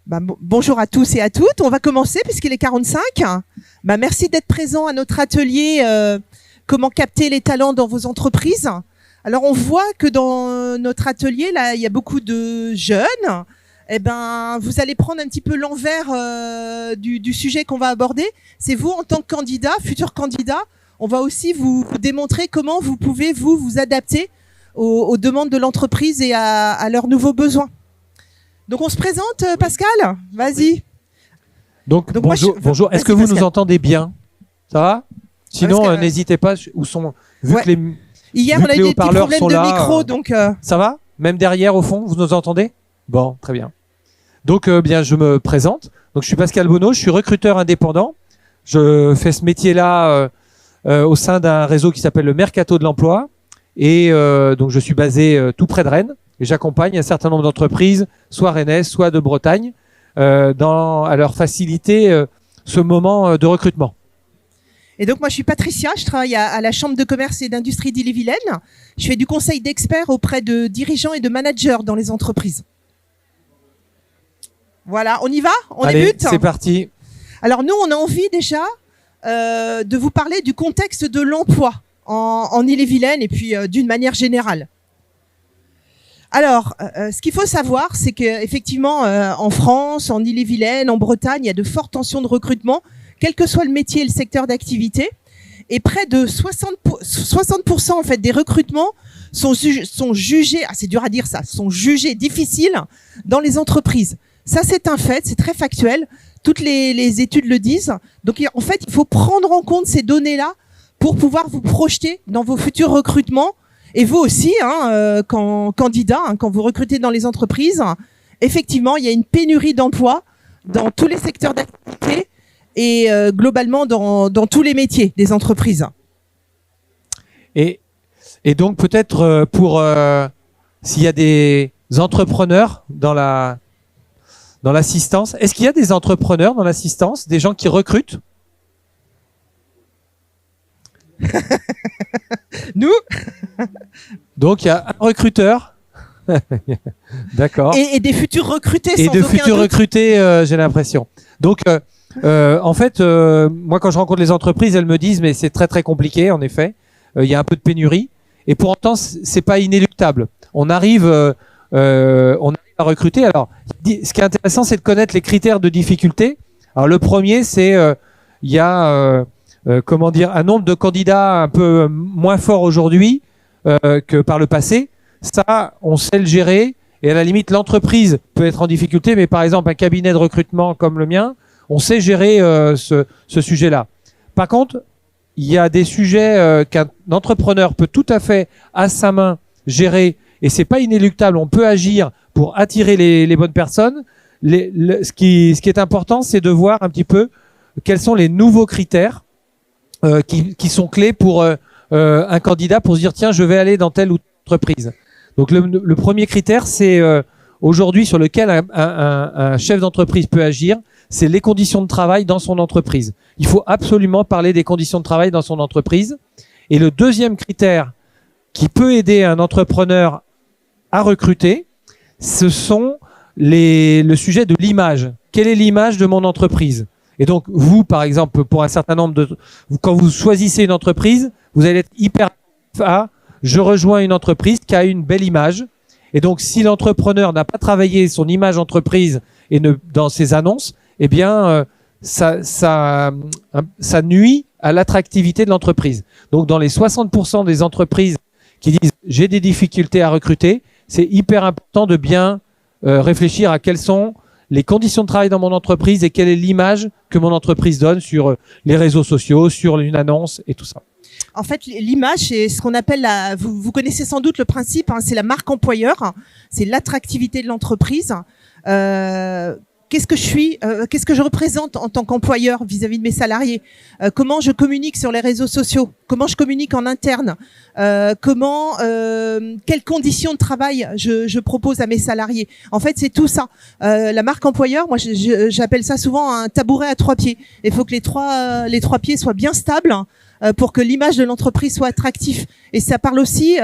Bonjour à tous et à toutes. On va commencer puisqu'il est 45. Merci d'être présent à notre atelier comment capter les talents dans vos entreprises. Alors, on voit que dans notre atelier, là, il y a beaucoup de jeunes. Vous allez prendre un petit peu l'envers du sujet qu'on va aborder. C'est vous, en tant que candidat, futur candidat. On va aussi vous démontrer comment vous pouvez vous adapter aux demandes de l'entreprise et à leurs nouveaux besoins. Donc, on se présente, Pascal. Vas-y. Donc bonjour. Est-ce que vous nous entendez bien? Ça va? Sinon, n'hésitez pas. Où sont vu que les hier, on a eu des petits problèmes de micro, donc. Ça va? Même derrière, au fond, vous nous entendez? Bon, très bien. Donc, je me présente. Donc, je suis Pascal Bonneau. Je suis recruteur indépendant. Je fais ce métier-là au sein d'un réseau qui s'appelle le Mercato de l'Emploi. Et donc, je suis basé tout près de Rennes. Et j'accompagne un certain nombre d'entreprises, soit rennaises, soit de Bretagne, à leur faciliter ce moment de recrutement. Et donc, moi, je suis Patricia. Je travaille à la Chambre de commerce et d'industrie d'Ille-et-Vilaine. Je fais du conseil d'experts auprès de dirigeants et de managers dans les entreprises. Voilà, on y va? On débute? C'est parti. Alors, nous, on a envie déjà de vous parler du contexte de l'emploi en Ille-et-Vilaine et puis d'une manière générale. Alors, ce qu'il faut savoir, c'est qu'effectivement, en France, en Ille-et-Vilaine, en Bretagne, il y a de fortes tensions de recrutement, quel que soit le métier et le secteur d'activité. Et près de 60% en fait, des recrutements sont jugés, c'est dur à dire ça, sont jugés difficiles dans les entreprises. Ça, c'est un fait, c'est très factuel. Toutes les études le disent. Donc, en fait, il faut prendre en compte ces données-là pour pouvoir vous projeter dans vos futurs recrutements. Et vous aussi, quand candidat, quand vous recrutez dans les entreprises, effectivement, il y a une pénurie d'emplois dans tous les secteurs d'activité et globalement dans tous les métiers des entreprises. Et donc peut-être pour s'il y a des entrepreneurs dans l'assistance, est-ce qu'il y a des entrepreneurs dans l'assistance, des gens qui recrutent? Nous. Donc il y a un recruteur. D'accord. Et des futurs recrutés. Et de futurs recrutés, j'ai l'impression. Donc en fait, moi quand je rencontre les entreprises, elles me disent mais c'est très très compliqué en effet. Il y a un peu de pénurie. Et pour autant, c'est pas inéluctable. On arrive à recruter. Alors, ce qui est intéressant, c'est de connaître les critères de difficulté. Alors le premier, c'est il y a un nombre de candidats un peu moins fort aujourd'hui que par le passé. Ça, on sait le gérer. Et à la limite, l'entreprise peut être en difficulté, mais par exemple, un cabinet de recrutement comme le mien, on sait gérer ce sujet-là. Par contre, il y a des sujets qu'un entrepreneur peut tout à fait à sa main gérer, et c'est pas inéluctable. On peut agir pour attirer les bonnes personnes. Ce qui est important, c'est de voir un petit peu quels sont les nouveaux critères qui sont clés pour un candidat pour se dire tiens, je vais aller dans telle ou telle entreprise. Donc le premier critère, c'est aujourd'hui sur lequel un chef d'entreprise peut agir, c'est les conditions de travail dans son entreprise. Il faut absolument parler des conditions de travail dans son entreprise. Et le deuxième critère qui peut aider un entrepreneur à recruter, ce sont le sujet de l'image. Quelle est l'image de mon entreprise? Et donc, vous, par exemple, pour un certain nombre quand vous choisissez une entreprise, vous allez être hyper je rejoins une entreprise qui a une belle image. Et donc, si l'entrepreneur n'a pas travaillé son image entreprise dans ses annonces, eh bien, ça nuit à l'attractivité de l'entreprise. Donc, dans les 60% des entreprises qui disent j'ai des difficultés à recruter, c'est hyper important de bien réfléchir à quelles sont les conditions de travail dans mon entreprise et quelle est l'image que mon entreprise donne sur les réseaux sociaux, sur une annonce et tout ça. En fait, l'image, c'est ce qu'on appelle vous connaissez sans doute le principe, c'est la marque employeur, c'est l'attractivité de l'entreprise. Qu'est-ce que je suis, qu'est-ce que je représente en tant qu'employeur vis-à-vis de mes salariés, comment je communique sur les réseaux sociaux, comment je communique en interne, quelles conditions de travail je propose à mes salariés. En fait, c'est tout ça. La marque employeur, moi, j'appelle ça souvent un tabouret à 3 pieds. Il faut que les trois pieds soient bien stables pour que l'image de l'entreprise soit attractive. Et ça parle aussi,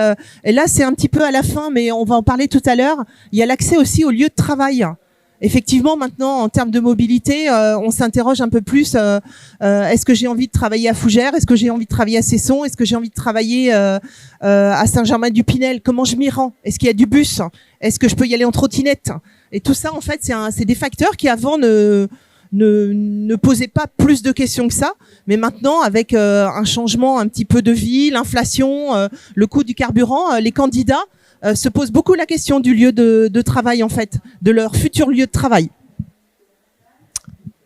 et là, c'est un petit peu à la fin, mais on va en parler tout à l'heure, il y a l'accès aussi au lieu de travail. Effectivement, maintenant, en termes de mobilité, on s'interroge un peu plus. Est-ce que j'ai envie de travailler à Fougères? Est-ce que j'ai envie de travailler à Cesson? Est-ce que j'ai envie de travailler à Saint-Germain-du-Pinel? Comment je m'y rends? Est-ce qu'il y a du bus? Est-ce que je peux y aller en trottinette? Et tout ça, en fait, c'est des facteurs qui avant ne posaient pas plus de questions que ça. Mais maintenant, avec un changement un petit peu de vie, l'inflation, le coût du carburant, les candidats se posent beaucoup la question du lieu de travail, en fait, de leur futur lieu de travail.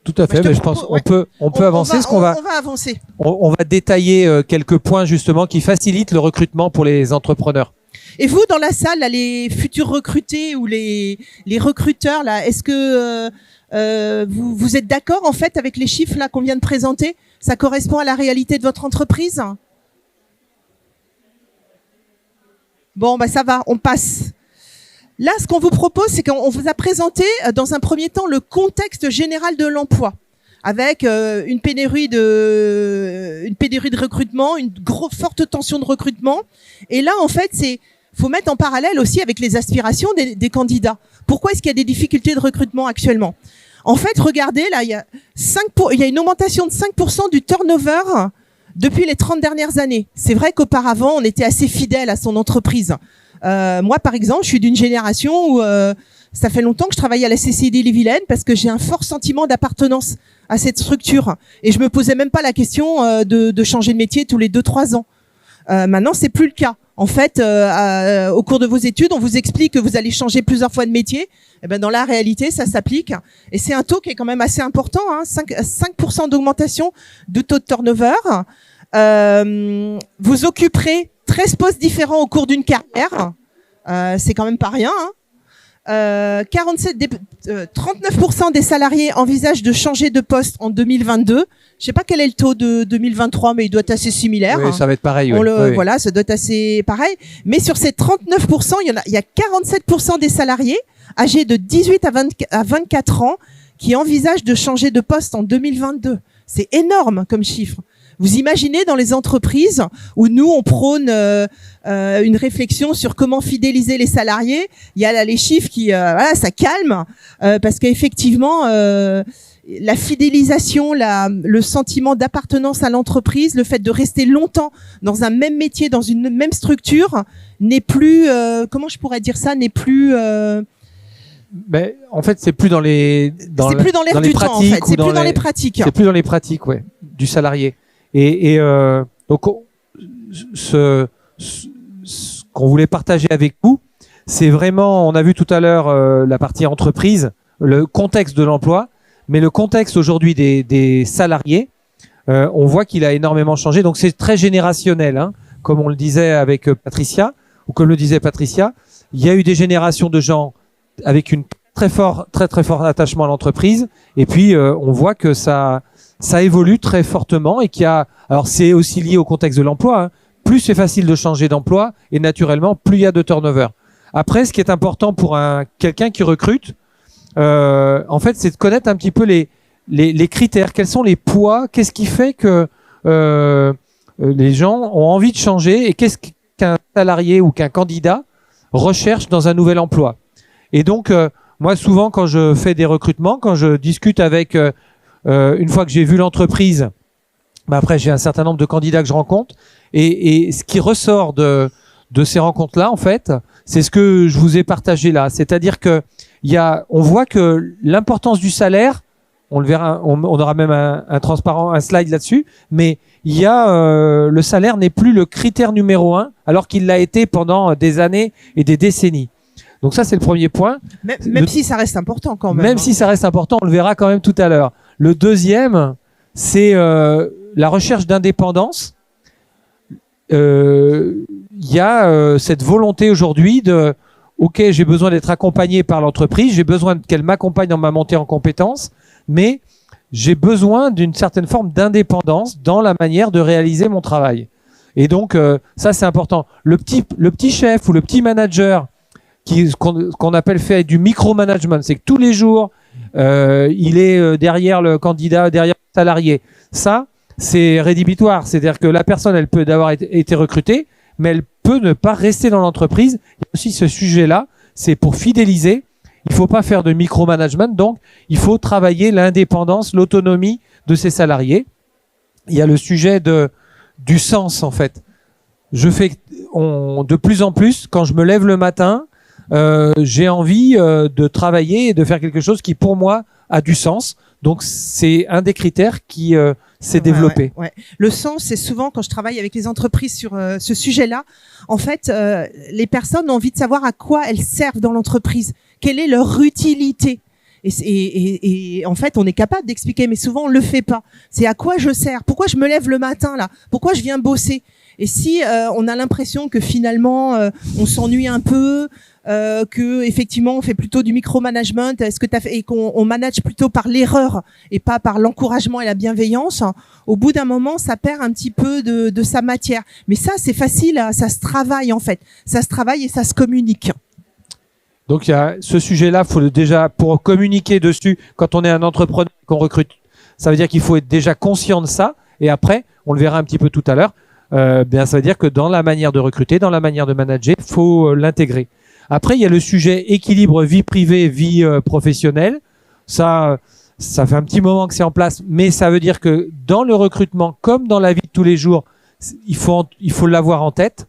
Tout à fait, mais je pense qu'on peut avancer. On va avancer. On va détailler quelques points justement qui facilitent le recrutement pour les entrepreneurs. Et vous, dans la salle, là, les futurs recrutés ou les recruteurs, là, est-ce que vous êtes d'accord en fait avec les chiffres là qu'on vient de présenter? Ça correspond à la réalité de votre entreprise? Bon, bah ça va, on passe. Là, ce qu'on vous propose, c'est qu'on vous a présenté dans un premier temps le contexte général de l'emploi, avec une pénurie de recrutement, une forte tension de recrutement. Et là, en fait, faut mettre en parallèle aussi avec les aspirations des candidats. Pourquoi est-ce qu'il y a des difficultés de recrutement actuellement? En fait, regardez, là, il y a une augmentation de 5% du turnover depuis les 30 dernières années. C'est vrai qu'auparavant, on était assez fidèle à son entreprise. Moi, par exemple, je suis d'une génération où ça fait longtemps que je travaille à la CCI d'Ille-et-Vilaine parce que j'ai un fort sentiment d'appartenance à cette structure. Et je me posais même pas la question de changer de métier tous les 2-3 ans. Maintenant, c'est plus le cas. En fait, au cours de vos études, on vous explique que vous allez changer plusieurs fois de métier. Et ben, dans la réalité, ça s'applique. Et c'est un taux qui est quand même assez important, hein, 5% d'augmentation du taux de turnover. Vous occuperez 13 postes différents au cours d'une carrière. C'est quand même pas rien. Hein. 39% des salariés envisagent de changer de poste en 2022. Je sais pas quel est le taux de 2023, mais il doit être assez similaire. Oui, ça va être pareil. Oui. Voilà, ça doit être assez pareil. Mais sur ces 39%, il y a 47% des salariés âgés de 18 à 24 ans qui envisagent de changer de poste en 2022. C'est énorme comme chiffre. Vous imaginez dans les entreprises où nous, on prône une réflexion sur comment fidéliser les salariés. Il y a là les chiffres qui, voilà, ça calme parce qu'effectivement, la fidélisation, le sentiment d'appartenance à l'entreprise, le fait de rester longtemps dans un même métier, dans une même structure, n'est plus, comment je pourrais dire ça, n'est plus... Mais en fait, c'est plus dans les c'est plus dans l'air du temps, en fait. C'est plus dans les pratiques. C'est plus dans les pratiques, ouais, du salarié. Et donc, ce qu'on voulait partager avec vous, c'est vraiment, on a vu tout à l'heure la partie entreprise, le contexte de l'emploi, mais le contexte aujourd'hui des salariés, on voit qu'il a énormément changé. Donc, c'est très générationnel, hein, comme on le disait avec Patricia, ou comme le disait Patricia. Il y a eu des générations de gens avec une très fort attachement à l'entreprise, et puis on voit que ça évolue très fortement et qu'il y a, alors c'est aussi lié au contexte de l'emploi, hein. Plus c'est facile de changer d'emploi et naturellement plus il y a de turnover. Après, ce qui est important pour quelqu'un qui recrute, en fait, c'est de connaître un petit peu les critères, quels sont les poids, qu'est-ce qui fait que les gens ont envie de changer et qu'est-ce qu'un salarié ou qu'un candidat recherche dans un nouvel emploi. Et donc, moi, souvent, quand je fais des recrutements, quand je discute avec, une fois que j'ai vu l'entreprise, bah après, j'ai un certain nombre de candidats que je rencontre. Et ce qui ressort de ces rencontres-là, en fait, c'est ce que je vous ai partagé là. C'est-à-dire que on voit que l'importance du salaire, on le verra, on aura même un slide là-dessus, mais le salaire n'est plus le critère numéro 1, alors qu'il l'a été pendant des années et des décennies. Donc ça, c'est le premier point. Même si ça reste important quand même. Même si ça reste important, on le verra quand même tout à l'heure. Le deuxième, c'est la recherche d'indépendance. Il y a cette volonté aujourd'hui OK, j'ai besoin d'être accompagné par l'entreprise, j'ai besoin qu'elle m'accompagne dans ma montée en compétences, mais j'ai besoin d'une certaine forme d'indépendance dans la manière de réaliser mon travail. Et donc, ça, c'est important. Le petit chef ou le petit manager qu'on appelle fait du micromanagement, c'est que tous les jours, il est derrière le candidat, derrière le salarié. Ça, c'est rédhibitoire. C'est-à-dire que la personne, elle peut d'avoir été recrutée, mais elle peut ne pas rester dans l'entreprise. Il y a aussi ce sujet-là, c'est pour fidéliser. Il faut pas faire de micromanagement, donc il faut travailler l'indépendance, l'autonomie de ses salariés. Il y a le sujet du sens, en fait. De plus en plus, quand je me lève le matin, j'ai envie de travailler et de faire quelque chose qui, pour moi, a du sens. Donc, c'est un des critères qui s'est développé. Ouais. Le sens, c'est souvent, quand je travaille avec les entreprises sur ce sujet-là, en fait, les personnes ont envie de savoir à quoi elles servent dans l'entreprise. Quelle est leur utilité ? Et en fait, on est capable d'expliquer, mais souvent, on le fait pas. C'est à quoi je sers ? Pourquoi je me lève le matin, là ? Pourquoi je viens bosser ? Et si on a l'impression que finalement, on s'ennuie un peu, que effectivement on fait plutôt du micromanagement, et qu'on manage plutôt par l'erreur et pas par l'encouragement et la bienveillance, au bout d'un moment ça perd un petit peu de sa matière. Mais ça c'est facile, ça se travaille en fait, ça se travaille et ça se communique. Donc il y a ce sujet-là, faut déjà pour communiquer dessus quand on est un entrepreneur qu'on recrute, ça veut dire qu'il faut être déjà conscient de ça. Et après, on le verra un petit peu tout à l'heure. Bien ça veut dire que dans la manière de recruter, dans la manière de manager, faut l'intégrer. Après, il y a le sujet équilibre vie privée, vie professionnelle. Ça fait un petit moment que c'est en place, mais ça veut dire que dans le recrutement, comme dans la vie de tous les jours, il faut l'avoir en tête.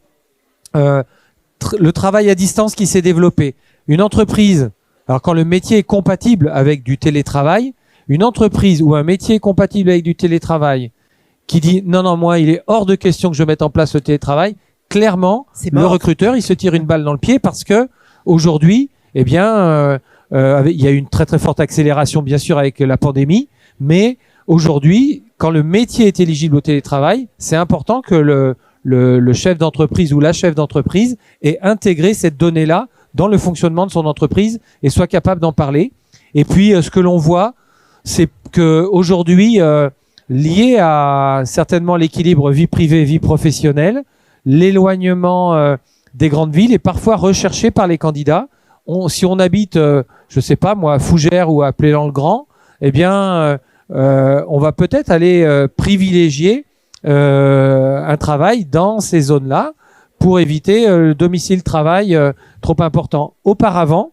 Le travail à distance qui s'est développé. Une entreprise, alors quand le métier est compatible avec du télétravail, une entreprise ou un métier compatible avec du télétravail qui dit non, moi, il est hors de question que je mette en place le télétravail, clairement, le recruteur, il se tire une balle dans le pied parce que aujourd'hui, eh bien, il y a eu une très très forte accélération, bien sûr, avec la pandémie, mais aujourd'hui, quand le métier est éligible au télétravail, c'est important que le chef d'entreprise ou la chef d'entreprise ait intégré cette donnée-là dans le fonctionnement de son entreprise et soit capable d'en parler. Et puis, ce que l'on voit, c'est que aujourd'hui, lié à certainement l'équilibre vie privée, vie professionnelle, l'éloignement des grandes villes est parfois recherché par les candidats. Si on habite, je sais pas moi, à Fougères ou à Plélan-le-Grand, eh bien, on va peut-être aller privilégier un travail dans ces zones-là pour éviter le domicile-travail trop important. Auparavant,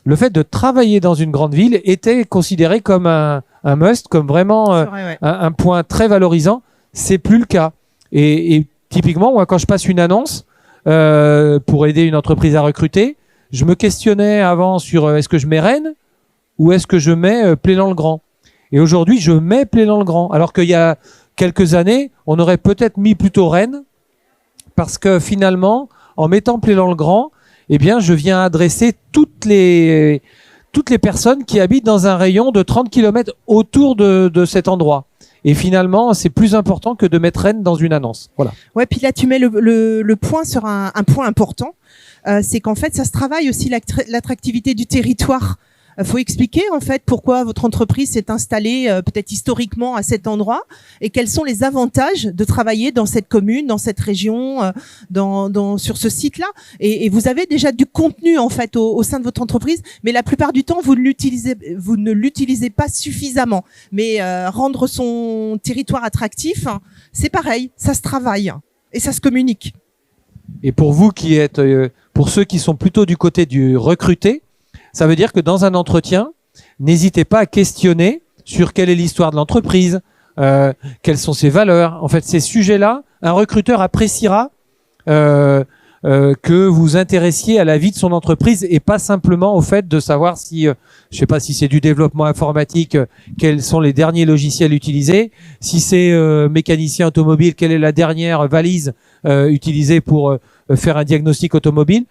le fait de travailler dans une grande ville était considéré comme un must, comme vraiment un point très valorisant. C'est plus le cas. Et typiquement, moi, quand je passe une annonce pour aider une entreprise à recruter, je me questionnais avant sur est-ce que je mets Rennes ou est-ce que je mets Plélan-le-Grand. Et aujourd'hui, je mets Plélan-le-Grand. Alors qu'il y a quelques années, on aurait peut-être mis plutôt Rennes parce que finalement, en mettant Plélan-le-Grand, eh bien, je viens adresser toutes les personnes qui habitent dans un rayon de 30 km autour de cet endroit. Et finalement, c'est plus important que de mettre Rennes dans une annonce. Voilà. Ouais, puis là, tu mets le point sur un point important. C'est qu'en fait, ça se travaille aussi l'attractivité du territoire. Faut expliquer en fait pourquoi votre entreprise s'est installée peut-être historiquement à cet endroit et quels sont les avantages de travailler dans cette commune, dans cette région, sur ce site-là. Et vous avez déjà du contenu en fait au sein de votre entreprise, mais la plupart du temps vous ne l'utilisez pas suffisamment. Mais rendre son territoire attractif, c'est pareil, ça se travaille et ça se communique. Et pour vous qui êtes, pour ceux qui sont plutôt du côté du recruter, ça veut dire que dans un entretien, n'hésitez pas à questionner sur quelle est l'histoire de l'entreprise, quelles sont ses valeurs. En fait, ces sujets-là, un recruteur appréciera que vous intéressiez à la vie de son entreprise et pas simplement au fait de savoir si, je sais pas si c'est du développement informatique, quels sont les derniers logiciels utilisés, si c'est mécanicien automobile, quelle est la dernière valise utilisée pour faire un diagnostic automobile.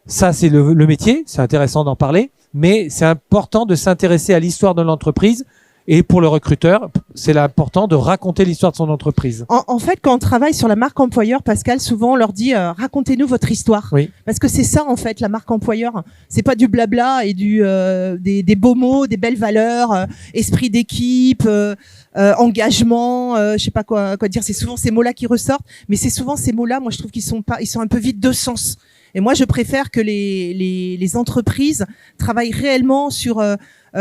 Ça, c'est le métier, c'est intéressant d'en parler, mais c'est important de s'intéresser à l'histoire de l'entreprise. Et pour le recruteur, c'est important de raconter l'histoire de son entreprise. En fait, quand on travaille sur la marque employeur, Pascal, souvent on leur dit racontez-nous votre histoire. Oui. Parce que c'est ça en fait la marque employeur. C'est pas du blabla et des beaux mots, des belles valeurs, esprit d'équipe, engagement, je sais pas quoi dire. C'est souvent ces mots-là qui ressortent, mais c'est souvent ces mots-là. Moi, je trouve qu'ils sont un peu vides de sens. Et moi, je préfère que les entreprises travaillent réellement sur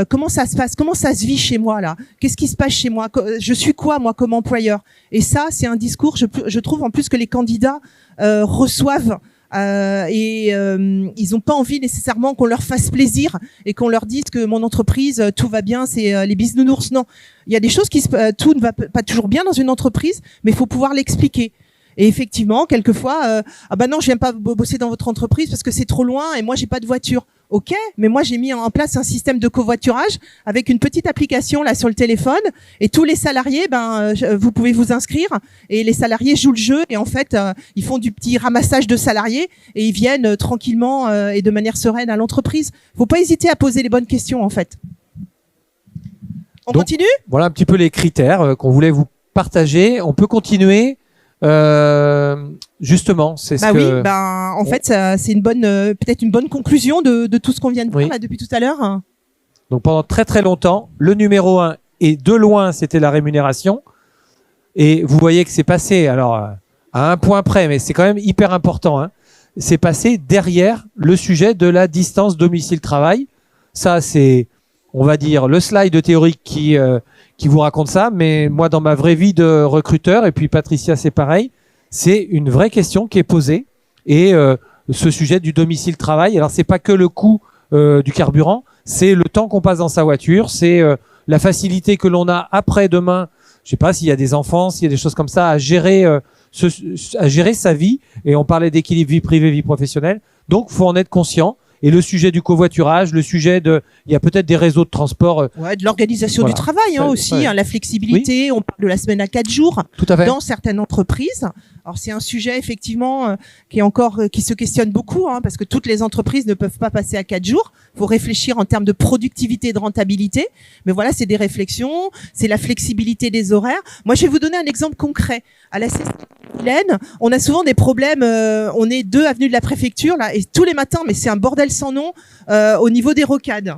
comment ça se passe, comment ça se vit chez moi là, qu'est-ce qui se passe chez moi, je suis quoi moi comme employeur. Et ça, c'est un discours, je trouve en plus que les candidats reçoivent Ils n'ont pas envie nécessairement qu'on leur fasse plaisir et qu'on leur dise que mon entreprise, tout va bien, c'est les bisounours. Non, il y a des choses tout ne va pas toujours bien dans une entreprise, mais il faut pouvoir l'expliquer. Et effectivement, quelquefois, ah bah non, je viens pas bosser dans votre entreprise parce que c'est trop loin et moi j'ai pas de voiture. Ok, mais moi j'ai mis en place un système de covoiturage avec une petite application là sur le téléphone et tous les salariés, vous pouvez vous inscrire et les salariés jouent le jeu et en fait ils font du petit ramassage de salariés et ils viennent tranquillement et de manière sereine à l'entreprise. Faut pas hésiter à poser les bonnes questions en fait. On continue ? Voilà un petit peu les critères qu'on voulait vous partager. On peut continuer. Justement, c'est ce que. Oui, en fait, c'est une bonne, peut-être une bonne conclusion de tout ce qu'on vient de voir là depuis tout à l'heure. Donc pendant très très longtemps, le numéro 1 et de loin, c'était la rémunération. Et vous voyez que c'est passé, alors à un point près, mais c'est quand même hyper important. Hein, c'est passé derrière le sujet de la distance domicile-travail. Ça, c'est, on va dire, le slide théorique qui vous raconte ça, mais moi dans ma vraie vie de recruteur, et puis Patricia c'est pareil, c'est une vraie question qui est posée, et ce sujet du domicile travail, alors c'est pas que le coût du carburant, c'est le temps qu'on passe dans sa voiture, c'est la facilité que l'on a après-demain, je sais pas s'il y a des enfants, s'il y a des choses comme ça, à gérer sa vie, et on parlait d'équilibre vie privée, vie professionnelle, donc faut en être conscient. Et le sujet du covoiturage, le sujet il y a peut-être des réseaux de transport. De l'organisation du travail aussi, la flexibilité. Oui. On parle de la semaine à 4 jours dans certaines entreprises. Alors c'est un sujet effectivement qui se questionne beaucoup, parce que toutes les entreprises ne peuvent pas passer à 4 jours. Il faut réfléchir en termes de productivité et de rentabilité. Mais voilà, c'est des réflexions, c'est la flexibilité des horaires. Moi, je vais vous donner un exemple concret. À la Hélène, on a souvent des problèmes. On est 2 avenue de la préfecture là, et tous les matins, mais c'est un bordel sans nom au niveau des rocades.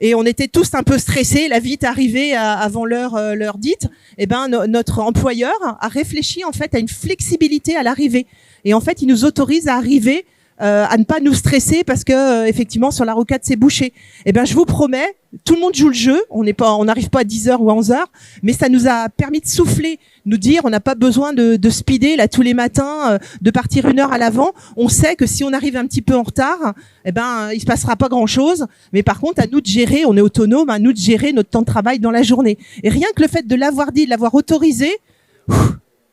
Et on était tous un peu stressés. La vie est arrivée avant l'heure dite. Et notre employeur a réfléchi en fait à une flexibilité à l'arrivée. Et en fait, il nous autorise à arriver. À ne pas nous stresser parce que effectivement sur la rocade c'est bouché. Je vous promets, tout le monde joue le jeu, on n'arrive pas à 10h ou à 11h, mais ça nous a permis de souffler, nous dire on n'a pas besoin de speeder là tous les matins, de partir 1 heure à l'avant. On sait que si on arrive un petit peu en retard, il se passera pas grand-chose, mais par contre à nous de gérer, on est autonome, à nous de gérer notre temps de travail dans la journée. Et rien que le fait de l'avoir dit, de l'avoir autorisé,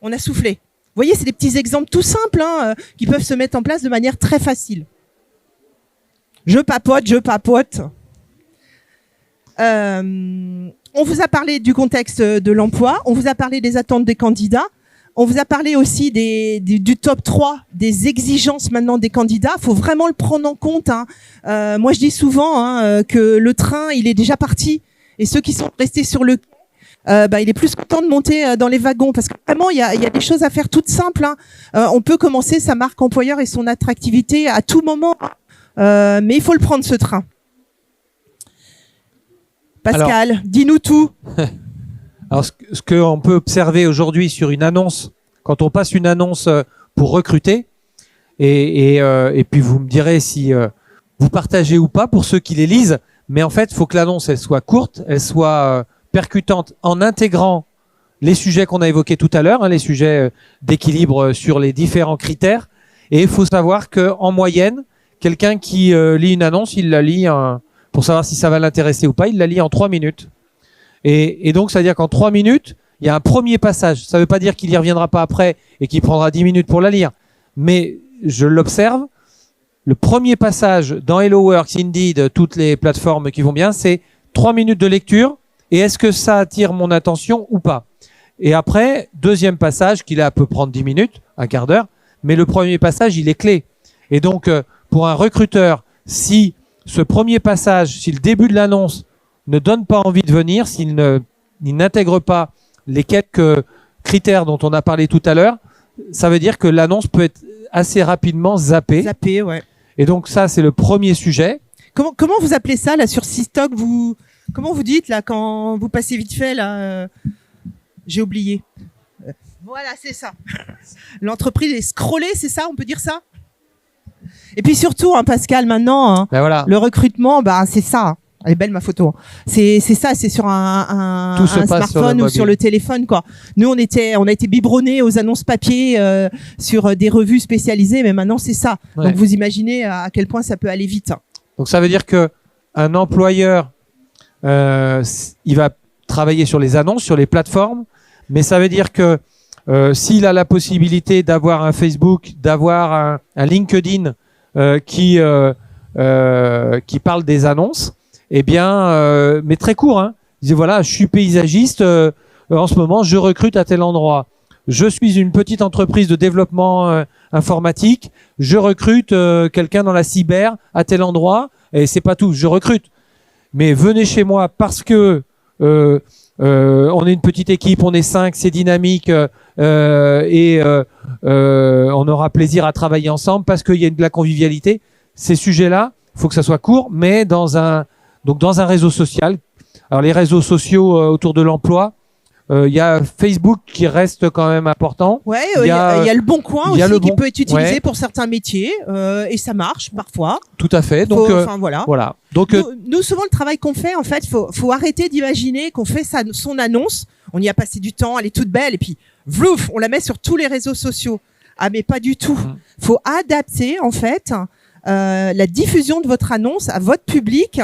on a soufflé. Vous voyez, c'est des petits exemples tout simples qui peuvent se mettre en place de manière très facile. Je papote. On vous a parlé du contexte de l'emploi, on vous a parlé des attentes des candidats, on vous a parlé aussi du top 3 des exigences maintenant des candidats. Il faut vraiment le prendre en compte. Moi, je dis souvent que le train, il est déjà parti. Et ceux qui sont restés sur le il est plus content de monter dans les wagons parce que vraiment il y a des choses à faire toutes simples. On peut commencer sa marque employeur et son attractivité à tout moment, mais il faut le prendre ce train. Pascal, dis-nous tout. Alors ce qu'on peut observer aujourd'hui sur une annonce, quand on passe une annonce pour recruter, et puis vous me direz si vous partagez ou pas pour ceux qui les lisent, mais en fait il faut que l'annonce elle soit courte, elle soit percutante en intégrant les sujets qu'on a évoqués tout à l'heure, les sujets d'équilibre sur les différents critères. Et il faut savoir que en moyenne, quelqu'un qui lit une annonce, il la lit pour savoir si ça va l'intéresser ou pas, il la lit en 3 minutes. Et donc, ça veut dire qu'en 3 minutes, il y a un premier passage. Ça ne veut pas dire qu'il y reviendra pas après et qu'il prendra 10 minutes pour la lire. Mais je l'observe, le premier passage dans Hello Works, Indeed, toutes les plateformes qui vont bien, c'est 3 minutes de lecture. Et est-ce que ça attire mon attention ou pas? Et après, deuxième passage, qui là peut prendre 10 minutes, un quart d'heure, mais le premier passage, il est clé. Et donc, pour un recruteur, si ce premier passage, si le début de l'annonce ne donne pas envie de venir, s'il n'intègre pas les quelques critères dont on a parlé tout à l'heure, ça veut dire que l'annonce peut être assez rapidement zappée. Zappée, ouais. Et donc ça, c'est le premier sujet. Comment vous appelez ça là sur Systock? Comment vous dites là quand vous passez vite fait là j'ai oublié. Voilà, c'est ça. L'entreprise est scrollée, c'est ça, on peut dire ça? Et puis surtout, Pascal, maintenant, voilà. Le recrutement, c'est ça. Elle est belle ma photo. C'est ça, c'est sur un smartphone ou sur le téléphone quoi. Nous on a été biberonnés aux annonces papier sur des revues spécialisées, mais maintenant c'est ça. Ouais. Donc vous imaginez à quel point ça peut aller vite. Donc ça veut dire que un employeur, il va travailler sur les annonces, sur les plateformes, mais ça veut dire que s'il a la possibilité d'avoir un Facebook, d'avoir un LinkedIn qui parle des annonces, eh bien, mais très court, hein. Il dit voilà, je suis paysagiste, en ce moment, je recrute à tel endroit. Je suis une petite entreprise de développement informatique, je recrute quelqu'un dans la cyber à tel endroit, et c'est pas tout, je recrute. Mais venez chez moi parce que on est une petite équipe, on est 5, c'est dynamique et on aura plaisir à travailler ensemble parce qu'il y a de la convivialité. Ces sujets-là, il faut que ça soit court, mais dans un réseau social. Alors les réseaux sociaux autour de l'emploi, il y a Facebook qui reste quand même important. Ouais, il y a le Bon Coin aussi qui peut être utilisé pour certains métiers et ça marche parfois. Tout à fait. Donc voilà. Donc nous souvent le travail qu'on fait en fait, faut arrêter d'imaginer qu'on fait son annonce, on y a passé du temps, elle est toute belle et puis vlouf, on la met sur tous les réseaux sociaux. Ah mais pas du tout. Faut adapter en fait la diffusion de votre annonce à votre public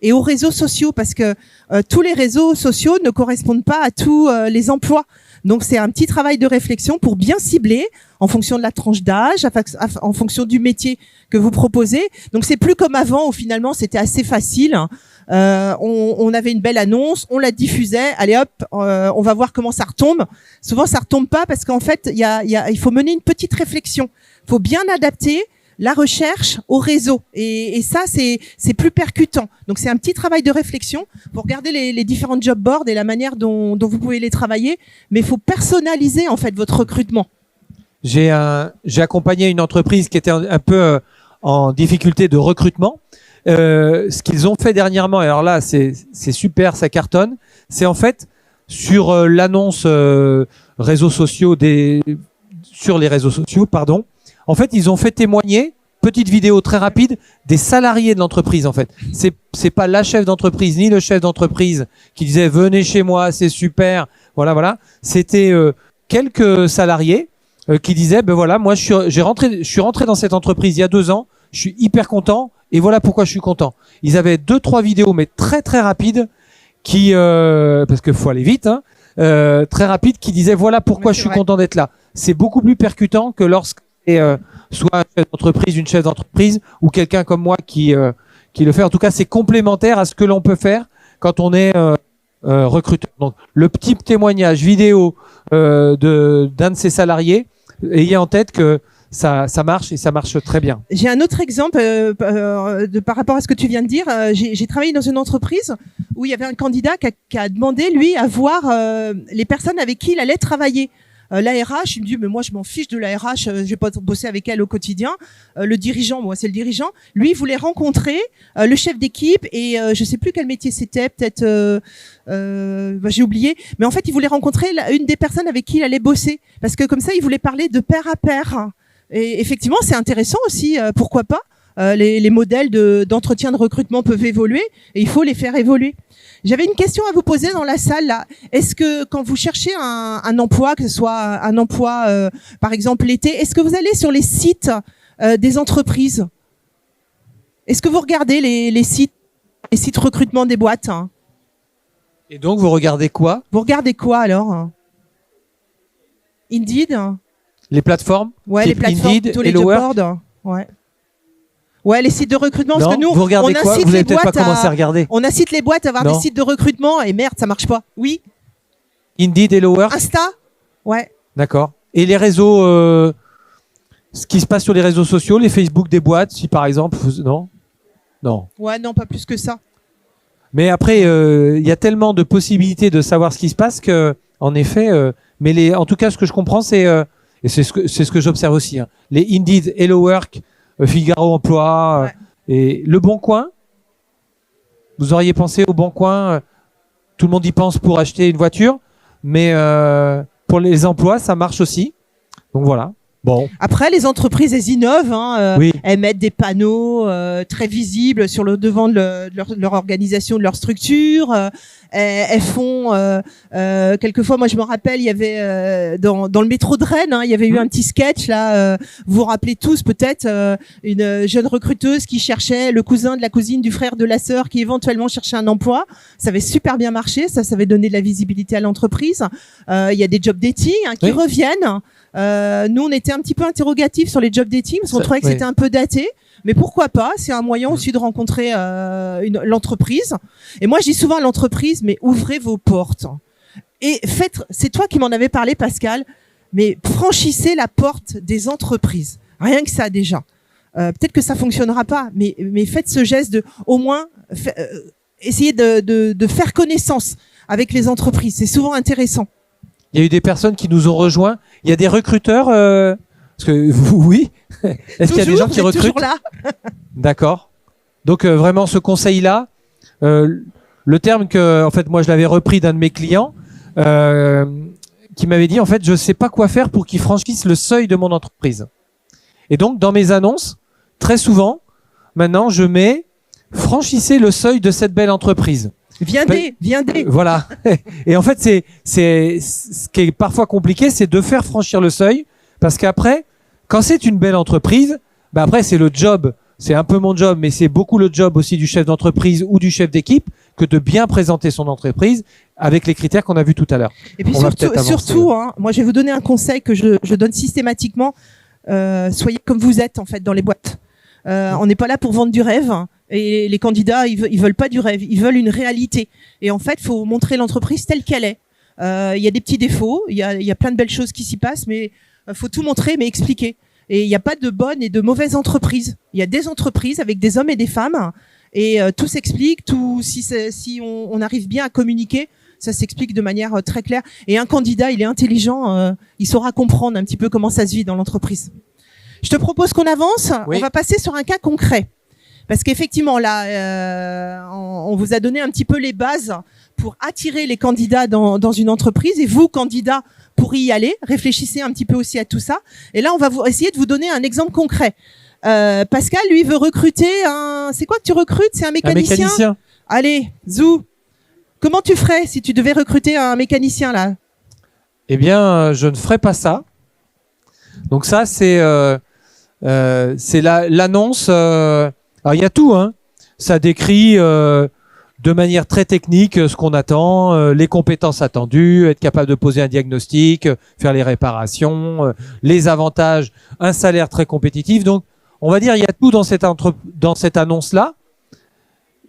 et aux réseaux sociaux parce que tous les réseaux sociaux ne correspondent pas à tous les emplois. Donc c'est un petit travail de réflexion pour bien cibler en fonction de la tranche d'âge, en fonction du métier que vous proposez. Donc c'est plus comme avant où finalement c'était assez facile. On avait une belle annonce, on la diffusait, allez hop, on va voir comment ça retombe. Souvent ça retombe pas parce qu'en fait il faut mener une petite réflexion. Il faut bien adapter la recherche au réseau et ça c'est plus percutant. Donc c'est un petit travail de réflexion pour regarder les différents job boards et la manière dont vous pouvez les travailler, mais il faut personnaliser en fait votre recrutement. J'ai accompagné une entreprise qui était un peu en difficulté de recrutement. Ce qu'ils ont fait dernièrement, alors là c'est super, ça cartonne, c'est en fait sur l'annonce réseaux sociaux sur les réseaux sociaux, pardon. En fait, ils ont fait témoigner, petite vidéo très rapide, des salariés de l'entreprise. En fait, c'est pas la chef d'entreprise ni le chef d'entreprise qui disait venez chez moi, c'est super. Voilà. C'était quelques salariés qui disaient ben voilà, moi je suis rentré dans cette entreprise il y a 2 ans, je suis hyper content et voilà pourquoi je suis content. Ils avaient 2-3 vidéos mais très très rapides qui parce qu'il faut aller vite, hein, très rapides qui disaient voilà pourquoi je suis content d'être là. C'est beaucoup plus percutant que lorsque soit un chef d'entreprise, une chef d'entreprise ou quelqu'un comme moi qui le fait. En tout cas, c'est complémentaire à ce que l'on peut faire quand on est recruteur. Donc, le petit témoignage vidéo d'un de ses salariés, ayez en tête que ça marche et ça marche très bien. J'ai un autre exemple par rapport à ce que tu viens de dire. J'ai travaillé dans une entreprise où il y avait un candidat qui a demandé, lui, à voir les personnes avec qui il allait travailler. La RH, il me dit mais moi je m'en fiche de la RH, je vais pas bosser avec elle au quotidien. Le dirigeant, moi c'est le dirigeant. Lui, il voulait rencontrer le chef d'équipe et je sais plus quel métier c'était, peut-être j'ai oublié. Mais en fait, il voulait rencontrer une des personnes avec qui il allait bosser parce que comme ça, il voulait parler de pair à pair. Et effectivement, c'est intéressant aussi. Pourquoi pas les modèles d'entretien de recrutement peuvent évoluer et il faut les faire évoluer. J'avais une question à vous poser dans la salle là. Est-ce que quand vous cherchez un emploi, que ce soit un emploi par exemple l'été, est-ce que vous allez sur les sites des entreprises? Est-ce que vous regardez les sites recrutement des boîtes? Et donc vous regardez quoi? Vous regardez quoi alors? Indeed? Les plateformes? Ouais, les plateformes, Indeed, tous les job boards. Ouais. Ouais, les sites de recrutement, non, parce que nous, vous regardez quoi? Vous n'avez peut-être pas commencé à regarder. On incite les boîtes à avoir des sites de recrutement et merde, ça marche pas. Oui. Indeed, Hello Work. Insta. Ouais. D'accord. Et les réseaux, ce qui se passe sur les réseaux sociaux, les Facebook des boîtes, si par exemple, non. Ouais, non, pas plus que ça. Mais après, il y a tellement de possibilités de savoir ce qui se passe que, en effet, mais en tout cas, ce que je comprends, c'est et c'est ce que j'observe aussi. Hein, les Indeed, Hello Work, Figaro Emploi et Le Bon Coin. Vous auriez pensé au Bon Coin, tout le monde y pense pour acheter une voiture, mais pour les emplois, ça marche aussi. Donc voilà. Bon, Après, les entreprises, elles innovent. oui. Elles mettent des panneaux très visibles sur le devant de leur organisation, de leur structure. Elles font quelquefois. Moi, je me rappelle, il y avait dans le métro de Rennes, il y avait eu un petit sketch là. Vous vous rappelez tous peut-être une jeune recruteuse qui cherchait le cousin de la cousine du frère de la sœur qui éventuellement cherchait un emploi. Ça avait super bien marché. Ça avait donné de la visibilité à l'entreprise. Il y a des job dating qui reviennent. Nous, on était un petit peu interrogatifs sur les job dating parce qu'on trouvait que c'était un peu daté. Mais pourquoi pas? C'est un moyen aussi de rencontrer l'entreprise. Et moi, je dis souvent à l'entreprise, mais ouvrez vos portes. Et faites, c'est toi qui m'en avais parlé, Pascal, mais franchissez la porte des entreprises. Rien que ça, déjà. Peut-être que ça fonctionnera pas, mais faites ce geste de, au moins, essayez de faire connaissance avec les entreprises. C'est souvent intéressant. Il y a eu des personnes qui nous ont rejoints. Il y a des recruteurs, parce que oui. Est-ce qu'il y a des gens qui recrutent? Toujours là. D'accord. Donc vraiment ce conseil-là, le terme que, en fait, moi je l'avais repris d'un de mes clients, qui m'avait dit en fait, je sais pas quoi faire pour qu'ils franchissent le seuil de mon entreprise. Et donc dans mes annonces, très souvent, maintenant je mets franchissez le seuil de cette belle entreprise. Viendez. Voilà. Et en fait, c'est ce qui est parfois compliqué, c'est de faire franchir le seuil, parce qu'après, quand c'est une belle entreprise, bah après c'est le job, c'est un peu mon job, mais c'est beaucoup le job aussi du chef d'entreprise ou du chef d'équipe que de bien présenter son entreprise avec les critères qu'on a vus tout à l'heure. Et puis surtout, moi je vais vous donner un conseil que je donne systématiquement. Soyez comme vous êtes en fait dans les boîtes. On n'est pas là pour vendre du rêve. Et les candidats, ils veulent pas du rêve, ils veulent une réalité. Et en fait, faut montrer l'entreprise telle qu'elle est. Il y a des petits défauts, il y a plein de belles choses qui s'y passent, mais faut tout montrer, mais expliquer. Et il n'y a pas de bonnes et de mauvaises entreprises. Il y a des entreprises avec des hommes et des femmes, et tout s'explique. Tout, si on arrive bien à communiquer, ça s'explique de manière très claire. Et un candidat, il est intelligent, il saura comprendre un petit peu comment ça se vit dans l'entreprise. Je te propose qu'on avance. Oui. On va passer sur un cas concret. Parce qu'effectivement, là, on vous a donné un petit peu les bases pour attirer les candidats dans une entreprise. Et vous, candidats, pour y aller, réfléchissez un petit peu aussi à tout ça. Et là, on va essayer de vous donner un exemple concret. Pascal, lui, veut recruter un... C'est quoi que tu recrutes? C'est un mécanicien? Un mécanicien. Allez, Zou, comment tu ferais si tu devais recruter un mécanicien, là? Eh bien, je ne ferais pas ça. Donc ça, c'est l'annonce... Alors, il y a tout, hein. Ça décrit de manière très technique ce qu'on attend, les compétences attendues, être capable de poser un diagnostic, faire les réparations, les avantages, un salaire très compétitif. Donc, on va dire, il y a tout dans cette annonce-là.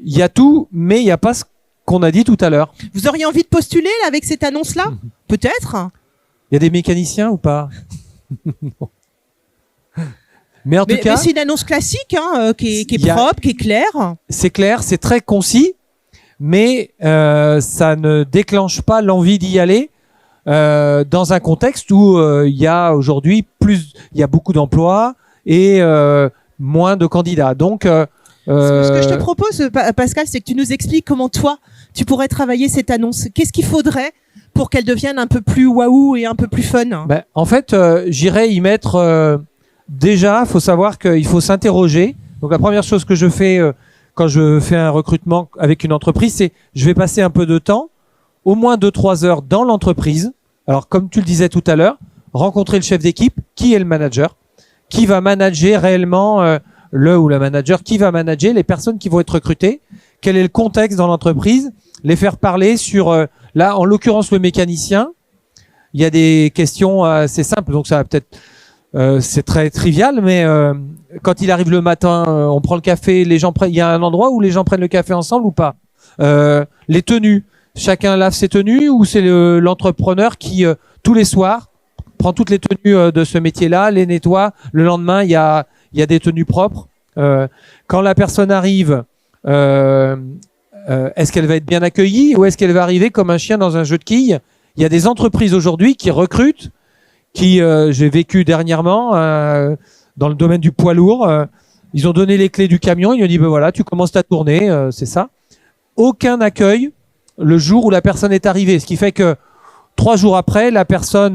Il y a tout, mais il n'y a pas ce qu'on a dit tout à l'heure. Vous auriez envie de postuler là, avec cette annonce-là? Peut-être. Il y a des mécaniciens ou pas? Mais en tout cas, c'est une annonce classique, qui est propre, qui est claire. C'est clair, c'est très concis, mais ça ne déclenche pas l'envie d'y aller dans un contexte où il y a aujourd'hui il y a beaucoup d'emplois et moins de candidats. Donc, ce que je te propose, Pascal, c'est que tu nous expliques comment toi, tu pourrais travailler cette annonce. Qu'est-ce qu'il faudrait pour qu'elle devienne un peu plus waouh et un peu plus fun? Ben, en fait, j'irais y mettre... Déjà, faut savoir qu'il faut s'interroger. Donc, la première chose que je fais quand je fais un recrutement avec une entreprise, c'est je vais passer un peu de temps, au moins 2-3 heures dans l'entreprise. Alors, comme tu le disais tout à l'heure, rencontrer le chef d'équipe, qui est le manager, qui va manager réellement le ou la manager, qui va manager les personnes qui vont être recrutées, quel est le contexte dans l'entreprise, les faire parler sur, là, en l'occurrence, le mécanicien. Il y a des questions assez simples, donc ça va peut-être... c'est très trivial, mais quand il arrive le matin, on prend le café, les gens il y a un endroit où les gens prennent le café ensemble ou pas? Les tenues, chacun lave ses tenues ou c'est l'entrepreneur qui tous les soirs prend toutes les tenues de ce métier-là, les nettoie. Le lendemain, il y a des tenues propres. Quand la personne arrive, est-ce qu'elle va être bien accueillie ou est-ce qu'elle va arriver comme un chien dans un jeu de quilles? Il y a des entreprises aujourd'hui qui recrutent, qui j'ai vécu dernièrement dans le domaine du poids lourd. Ils ont donné les clés du camion, ils ont dit ben voilà, tu commences ta tournée, c'est ça. Aucun accueil le jour où la personne est arrivée, ce qui fait que 3 jours après, la personne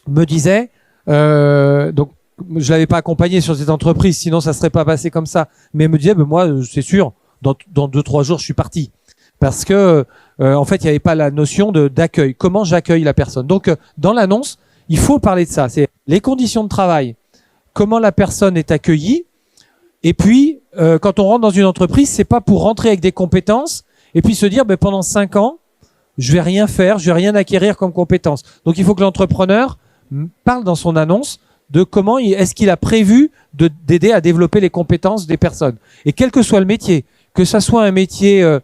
me disait Donc, je l'avais pas accompagné sur cette entreprise, sinon ça serait pas passé comme ça. Mais elle me disait, moi, c'est sûr, dans 2-3 jours, je suis parti. Parce que, en fait, il n'y avait pas la notion d'accueil. Comment j'accueille la personne? Donc, dans l'annonce, il faut parler de ça. C'est les conditions de travail, comment la personne est accueillie. Et puis, quand on rentre dans une entreprise, c'est pas pour rentrer avec des compétences et puis se dire, pendant 5 ans, je vais rien faire, je vais rien acquérir comme compétences. Donc, il faut que l'entrepreneur parle dans son annonce de comment est-ce qu'il a prévu d'aider à développer les compétences des personnes. Et quel que soit le métier, que ça soit un métier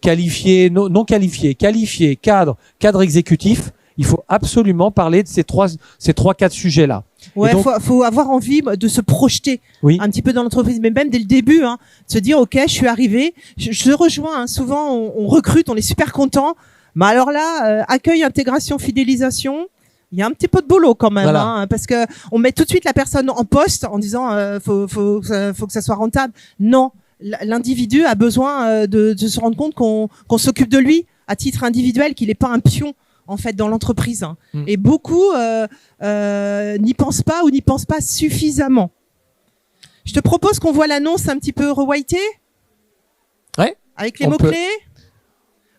qualifié, non qualifié, qualifié, cadre exécutif, il faut absolument parler de ces 3-4 sujets-là. Ouais, faut avoir envie de se projeter un petit peu dans l'entreprise, mais même dès le début, de se dire ok, je suis arrivé, je rejoins. Souvent, on recrute, on est super content, mais alors là, accueil, intégration, fidélisation. Il y a un petit peu de boulot quand même, voilà. Parce que on met tout de suite la personne en poste en disant faut que ça soit rentable. Non, l'individu a besoin de se rendre compte qu'on s'occupe de lui à titre individuel, qu'il n'est pas un pion en fait dans l'entreprise. Et beaucoup n'y pensent pas ou n'y pensent pas suffisamment. Je te propose qu'on voit l'annonce un petit peu rewhitée. Ouais. Avec les mots-clés.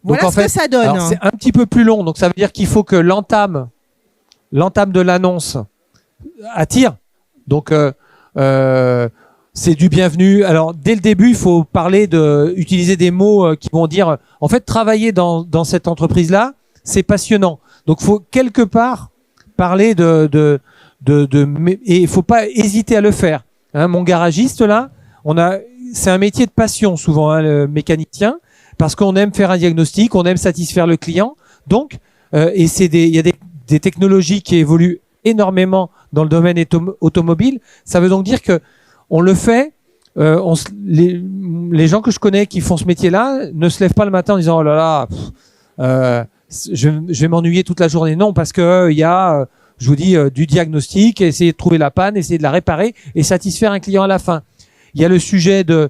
Voilà donc, ce que ça donne. C'est un petit peu plus long, donc ça veut dire qu'il faut que l'entame de l'annonce attire. Donc, c'est du bienvenu. Alors, dès le début, il faut utiliser des mots qui vont dire, en fait, travailler dans cette entreprise-là, c'est passionnant. Donc, faut quelque part parler et il faut pas hésiter à le faire. Mon garagiste, là, c'est un métier de passion, souvent, le mécanicien, parce qu'on aime faire un diagnostic, on aime satisfaire le client. Donc, et il y a des technologies qui évoluent énormément dans le domaine automobile. Ça veut donc dire que on le fait. Les gens que je connais qui font ce métier-là ne se lèvent pas le matin en disant oh là là, je vais m'ennuyer toute la journée. Non, parce que il y a, je vous dis, du diagnostic, essayer de trouver la panne, essayer de la réparer et satisfaire un client à la fin. Il y a le sujet de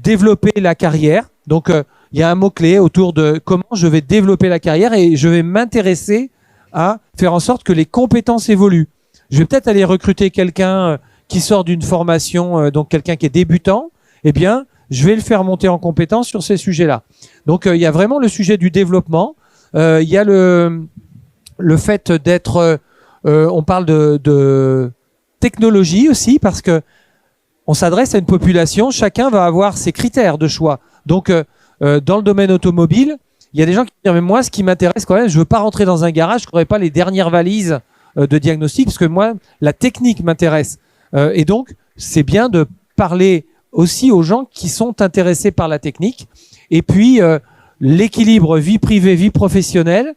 développer la carrière. Donc, il y a un mot-clé autour de comment je vais développer la carrière et je vais m'intéresser à faire en sorte que les compétences évoluent. Je vais peut-être aller recruter quelqu'un qui sort d'une formation, donc quelqu'un qui est débutant. Eh bien, je vais le faire monter en compétences sur ces sujets-là. Donc, il y a vraiment le sujet du développement. Il y a le fait d'être... on parle de technologie aussi parce que on s'adresse à une population. Chacun va avoir ses critères de choix. Donc, dans le domaine automobile, il y a des gens qui disent mais moi, ce qui m'intéresse quand même, je veux pas rentrer dans un garage, je n'aurai pas les dernières valises de diagnostic, parce que moi, la technique m'intéresse. Et donc, c'est bien de parler aussi aux gens qui sont intéressés par la technique. Et puis, l'équilibre vie privée, vie professionnelle,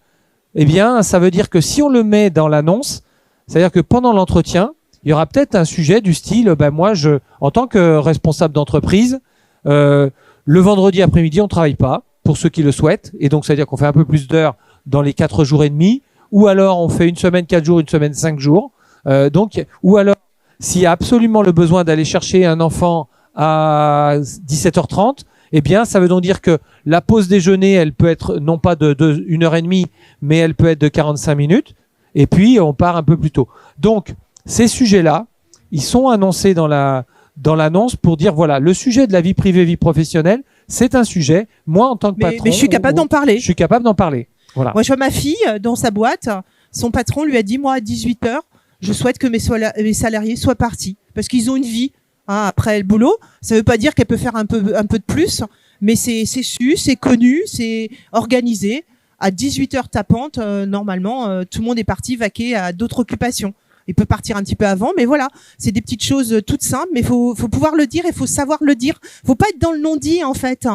eh bien, ça veut dire que si on le met dans l'annonce, c'est-à-dire que pendant l'entretien, il y aura peut-être un sujet du style, moi, en tant que responsable d'entreprise, le vendredi après-midi, on travaille pas, pour ceux qui le souhaitent. Et donc, c'est-à-dire qu'on fait un peu plus d'heures dans les 4 jours et demi, ou alors on fait une semaine 4 jours, une semaine 5 jours. Ou alors, s'il y a absolument le besoin d'aller chercher un enfant à 17h30, eh bien, ça veut donc dire que la pause déjeuner, elle peut être non pas de 1h30, mais elle peut être de 45 minutes. Et puis, on part un peu plus tôt. Donc, ces sujets-là, ils sont annoncés dans l'annonce pour dire, voilà, le sujet de la vie privée, vie professionnelle, c'est un sujet. Moi, en tant que patron... Mais je suis capable d'en parler. Je suis capable d'en parler. Voilà. Moi, je vois ma fille dans sa boîte. Son patron lui a dit, moi, à 18h, je souhaite que mes salariés soient partis. Parce qu'ils ont une vie après le boulot. Ça ne veut pas dire qu'elle peut faire un peu de plus. Mais c'est su, c'est connu, c'est organisé. À 18h tapantes, normalement, tout le monde est parti vaquer à d'autres occupations. Il peut partir un petit peu avant, mais voilà, c'est des petites choses toutes simples, mais faut pouvoir le dire et faut savoir le dire. Faut pas être dans le non-dit en fait.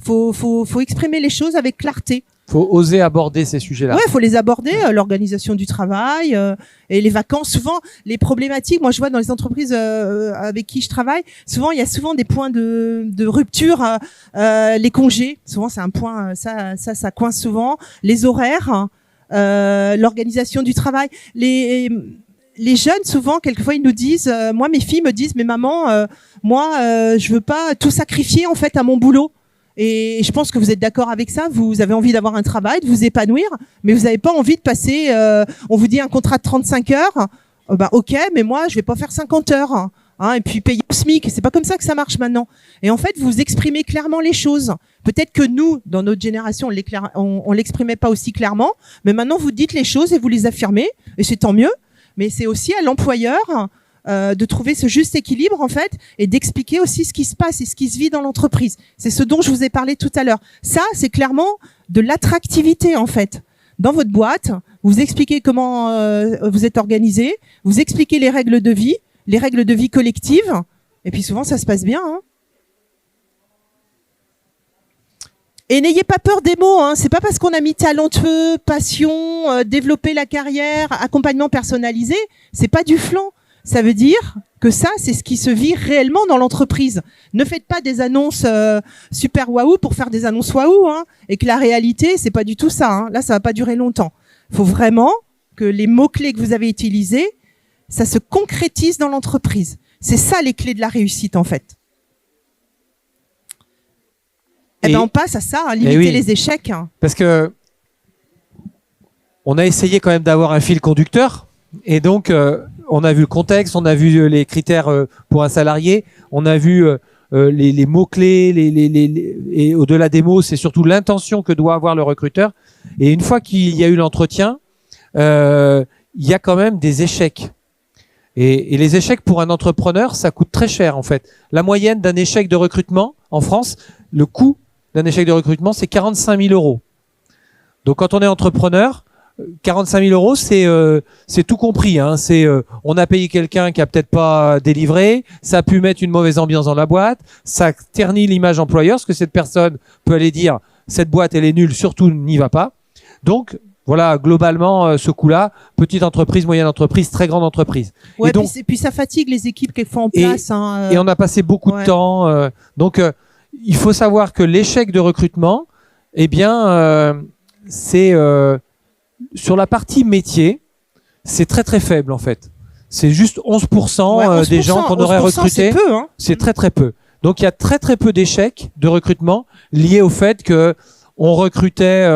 Faut exprimer les choses avec clarté. Faut oser aborder ces sujets-là. Ouais, faut les aborder, l'organisation du travail et les vacances. Souvent, les problématiques, moi je vois dans les entreprises avec qui je travaille, souvent il y a souvent des points de rupture. Les congés, souvent c'est un point, ça coince souvent. Les horaires, l'organisation du travail, les jeunes, souvent, quelquefois, ils nous disent, moi, mes filles me disent, mais maman, je veux pas tout sacrifier, en fait, à mon boulot. Et je pense que vous êtes d'accord avec ça. Vous avez envie d'avoir un travail, de vous épanouir, mais vous n'avez pas envie de passer, on vous dit un contrat de 35 heures, Bah, ok, mais moi, je vais pas faire 50 heures. Et puis payer au SMIC. C'est pas comme ça que ça marche maintenant. Et en fait, vous exprimez clairement les choses. Peut-être que nous, dans notre génération, on l'exprimait pas aussi clairement, mais maintenant vous dites les choses et vous les affirmez, et c'est tant mieux. Mais c'est aussi à l'employeur de trouver ce juste équilibre en fait, et d'expliquer aussi ce qui se passe et ce qui se vit dans l'entreprise. C'est ce dont je vous ai parlé tout à l'heure. Ça, c'est clairement de l'attractivité en fait. Dans votre boîte, vous expliquez comment vous êtes organisé, vous expliquez les règles de vie collective, et puis souvent ça se passe bien. Et n'ayez pas peur des mots, c'est pas parce qu'on a mis talentueux, passion, développer la carrière, accompagnement personnalisé, c'est pas du flan. Ça veut dire que ça, c'est ce qui se vit réellement dans l'entreprise. Ne faites pas des annonces super waouh pour faire des annonces waouh, et que la réalité, c'est pas du tout ça. Là, ça va pas durer longtemps. Il faut vraiment que les mots-clés que vous avez utilisés, ça se concrétise dans l'entreprise. C'est ça les clés de la réussite, en fait. On passe à ça, limiter les échecs. Parce que on a essayé quand même d'avoir un fil conducteur, et donc on a vu le contexte, on a vu les critères pour un salarié, on a vu les mots-clés, et au-delà des mots, c'est surtout l'intention que doit avoir le recruteur. Et une fois qu'il y a eu l'entretien, il y a quand même des échecs. Et les échecs pour un entrepreneur, ça coûte très cher en fait. La moyenne d'un échec de recrutement en France, le coût d'un échec de recrutement, c'est 45 000 euros. Donc quand on est entrepreneur, 45 000 euros, c'est tout compris. On a payé quelqu'un qui a peut-être pas délivré, ça a pu mettre une mauvaise ambiance dans la boîte, ça ternit l'image employeur, parce que cette personne peut aller dire cette boîte elle est nulle, surtout n'y va pas. Donc voilà, globalement, ce coût-là, petite entreprise, moyenne entreprise, très grande entreprise. Ouais, et donc, puis ça fatigue les équipes qu'elles font en place. Et on a passé beaucoup de temps. Donc, il faut savoir que l'échec de recrutement, c'est sur la partie métier, c'est très très faible en fait. C'est juste 11%, des gens qu'on aurait recrutés. C'est peu, C'est très très peu. Donc, il y a très très peu d'échecs de recrutement liés au fait que on recrutait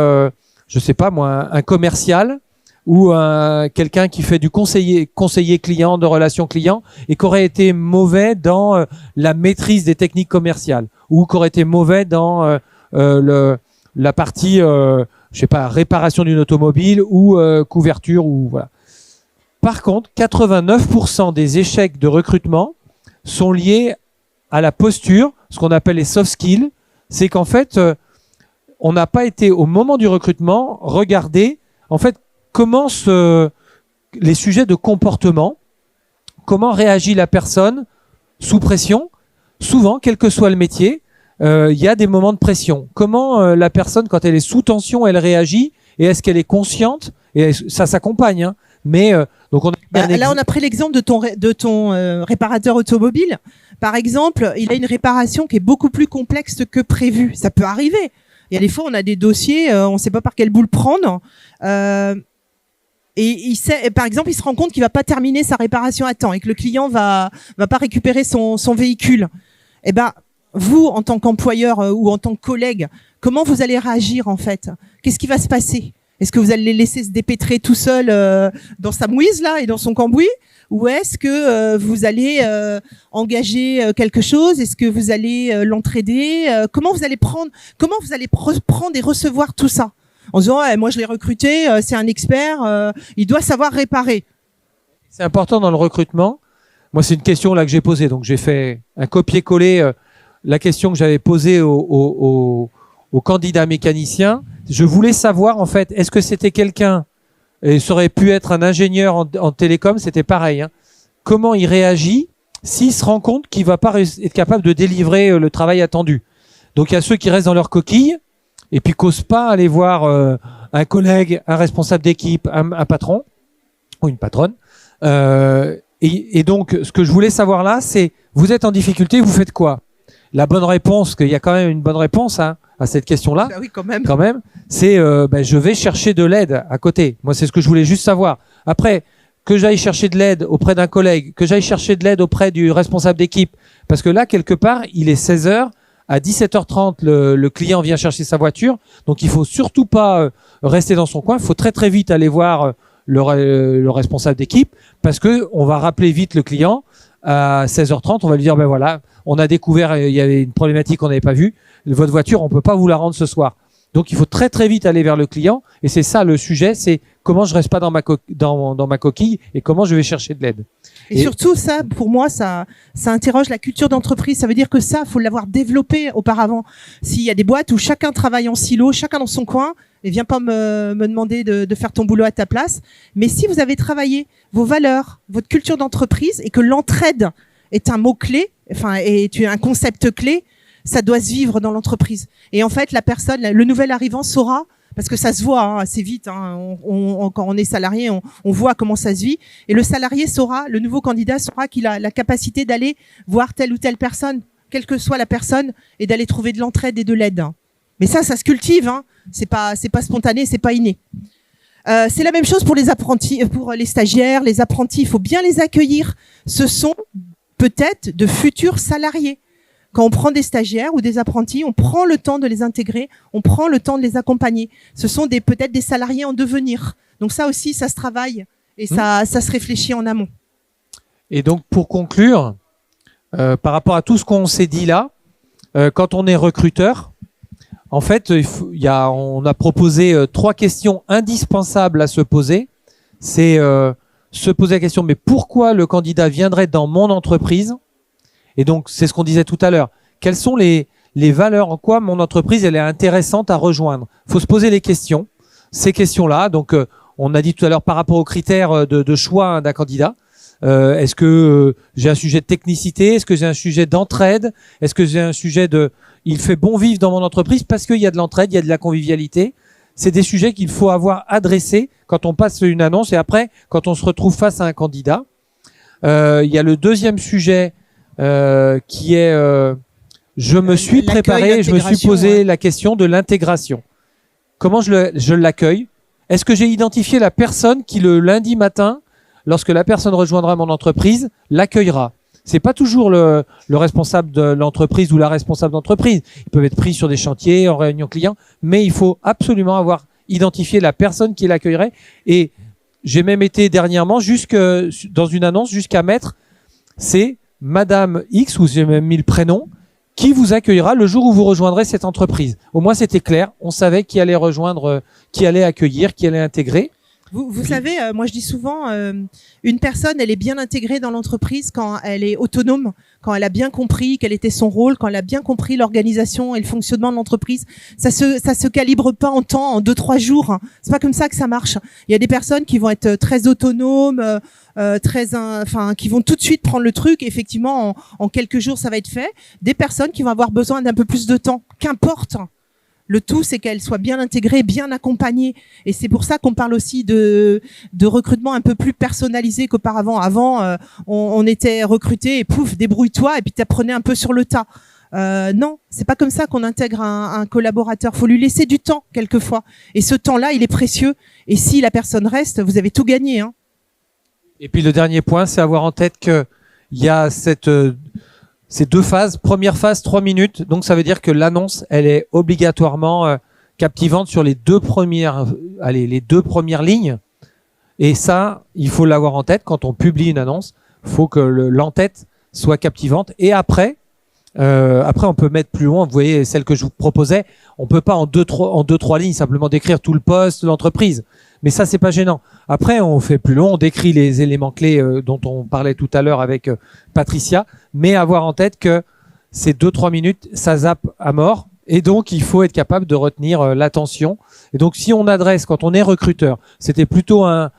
je sais pas moi, un commercial ou quelqu'un qui fait du conseiller client, de relations clients, et qui aurait été mauvais dans la maîtrise des techniques commerciales, ou qui aurait été mauvais dans la partie, je sais pas, réparation d'une automobile ou couverture ou voilà. Par contre, 89% des échecs de recrutement sont liés à la posture, ce qu'on appelle les soft skills. C'est qu'en fait on n'a pas été, au moment du recrutement, regarder en fait comment les sujets de comportement, comment réagit la personne sous pression. Souvent, quel que soit le métier, il y a des moments de pression. Comment la personne, quand elle est sous tension, elle réagit, et est-ce qu'elle est consciente? Et ça s'accompagne. Mais donc là, on a pris l'exemple de ton réparateur automobile. Par exemple, il a une réparation qui est beaucoup plus complexe que prévu. Ça peut arriver. Il y a des fois, on a des dossiers, on ne sait pas par quelle boule prendre. Et par exemple, il se rend compte qu'il va pas terminer sa réparation à temps et que le client va pas récupérer son véhicule. Vous, en tant qu'employeur ou en tant que collègue, comment vous allez réagir en fait? Qu'est-ce qui va se passer? Est-ce que vous allez les laisser se dépêtrer tout seul dans sa mouise là et dans son cambouis? Ou est-ce que vous allez engager quelque chose? Est-ce que vous allez l'entraider? Comment vous allez prendre et recevoir tout ça? En disant moi je l'ai recruté, c'est un expert, il doit savoir réparer. C'est important dans le recrutement. Moi, c'est une question là que j'ai posée, donc j'ai fait un copier-coller la question que j'avais posée au candidat mécanicien. Je voulais savoir en fait, est-ce que c'était quelqu'un, et ça aurait pu être un ingénieur en télécom, c'était pareil. Comment il réagit s'il se rend compte qu'il va pas être capable de délivrer le travail attendu. Donc il y a ceux qui restent dans leur coquille et puis qu'osent pas aller voir un collègue, un responsable d'équipe, un patron ou une patronne. Et donc ce que je voulais savoir là, c'est vous êtes en difficulté, vous faites quoi? La bonne réponse, qu'il y a quand même une bonne réponse à cette question-là, oui, quand même, c'est je vais chercher de l'aide à côté. Moi, c'est ce que je voulais juste savoir. Après, que j'aille chercher de l'aide auprès d'un collègue, que j'aille chercher de l'aide auprès du responsable d'équipe, parce que là, quelque part, il est 16h, à 17h30, le client vient chercher sa voiture, donc il faut surtout pas rester dans son coin, il faut très très vite aller voir le responsable d'équipe, parce que on va rappeler vite le client à 16h30, on va lui dire ben voilà, on a découvert il y avait une problématique qu'on n'avait pas vue, votre voiture on peut pas vous la rendre ce soir. Donc il faut très très vite aller vers le client, et c'est ça le sujet, c'est comment je reste pas dans ma coquille et comment je vais chercher de l'aide. Et surtout ça, pour moi, ça interroge la culture d'entreprise. Ça veut dire que ça, faut l'avoir développé auparavant. S'il y a des boîtes où chacun travaille en silo, chacun dans son coin, et viens pas me demander de faire ton boulot à ta place. Mais si vous avez travaillé vos valeurs, votre culture d'entreprise, et que l'entraide est un mot-clé, enfin, est un concept clé, ça doit se vivre dans l'entreprise. Et en fait, la personne, le nouvel arrivant saura, parce que ça se voit assez vite, quand on est salarié, on voit comment ça se vit. Et le salarié saura, le nouveau candidat saura qu'il a la capacité d'aller voir telle ou telle personne, quelle que soit la personne, et d'aller trouver de l'entraide et de l'aide. Mais ça se cultive. C'est pas spontané, c'est pas inné. C'est la même chose pour les apprentis, pour les stagiaires, les apprentis. Il faut bien les accueillir. Ce sont peut-être de futurs salariés. Quand on prend des stagiaires ou des apprentis, on prend le temps de les intégrer, on prend le temps de les accompagner. Ce sont peut-être des salariés en devenir. Donc ça aussi, ça se travaille et ça se réfléchit en amont. Et donc pour conclure, par rapport à tout ce qu'on s'est dit là, quand on est recruteur, en fait, on a proposé 3 questions indispensables à se poser. C'est se poser la question, mais pourquoi le candidat viendrait dans mon entreprise ? Et donc, c'est ce qu'on disait tout à l'heure. Quelles sont les valeurs, en quoi mon entreprise elle est intéressante à rejoindre ? Il faut se poser les questions. Ces questions-là, donc on a dit tout à l'heure par rapport aux critères de choix d'un candidat. Est-ce que j'ai un sujet de technicité ? Est-ce que j'ai un sujet d'entraide ? Est-ce que j'ai un sujet il fait bon vivre dans mon entreprise parce qu'il y a de l'entraide, il y a de la convivialité ? C'est des sujets qu'il faut avoir adressés quand on passe une annonce et après, quand on se retrouve face à un candidat. Il y a le deuxième sujet qui est je me suis préparé, je me suis posé la question de l'intégration. Comment je l'accueille ? Est-ce que j'ai identifié la personne qui le lundi matin, lorsque la personne rejoindra mon entreprise, l'accueillera ? C'est pas toujours le responsable de l'entreprise ou la responsable d'entreprise. Ils peuvent être pris sur des chantiers, en réunion client, mais il faut absolument avoir identifié la personne qui l'accueillerait. Et j'ai même été dernièrement dans une annonce jusqu'à mettre c'est Madame X, ou j'ai même mis le prénom, qui vous accueillera le jour où vous rejoindrez cette entreprise. Au moins, c'était clair. On savait qui allait rejoindre, qui allait accueillir, qui allait intégrer. Vous savez, moi je dis souvent, une personne, elle est bien intégrée dans l'entreprise quand elle est autonome, quand elle a bien compris quel était son rôle, quand elle a bien compris l'organisation et le fonctionnement de l'entreprise. Ça se calibre pas en temps, en 2-3 jours. C'est pas comme ça que ça marche. Il y a des personnes qui vont être très autonomes, qui vont tout de suite prendre le truc. Et effectivement, en quelques jours, ça va être fait. Des personnes qui vont avoir besoin d'un peu plus de temps. Qu'importe. Le tout, c'est qu'elle soit bien intégrée, bien accompagnée. Et c'est pour ça qu'on parle aussi de recrutement un peu plus personnalisé qu'auparavant. Avant, on était recruté et pouf, débrouille-toi, et puis t'apprenais un peu sur le tas. Non, c'est pas comme ça qu'on intègre un collaborateur. Faut lui laisser du temps, quelquefois. Et ce temps-là, il est précieux. Et si la personne reste, vous avez tout gagné. Et puis le dernier point, c'est avoir en tête que il y a ces 2 phases. Première phase, 3 minutes. Donc, ça veut dire que l'annonce, elle est obligatoirement captivante sur les 2 premières lignes. Et ça, il faut l'avoir en tête quand on publie une annonce. Il faut que l'entête soit captivante. Et après, on peut mettre plus loin. Vous voyez, celle que je vous proposais, on peut pas en 2-3 lignes simplement décrire tout le poste de l'entreprise. Mais ça, c'est pas gênant. Après, on fait plus long, on décrit les éléments clés dont on parlait tout à l'heure avec Patricia, mais avoir en tête que ces 2-3 minutes, ça zappe à mort. Et donc, il faut être capable de retenir l'attention. Et donc, si on adresse, quand on est recruteur, c'était plutôt un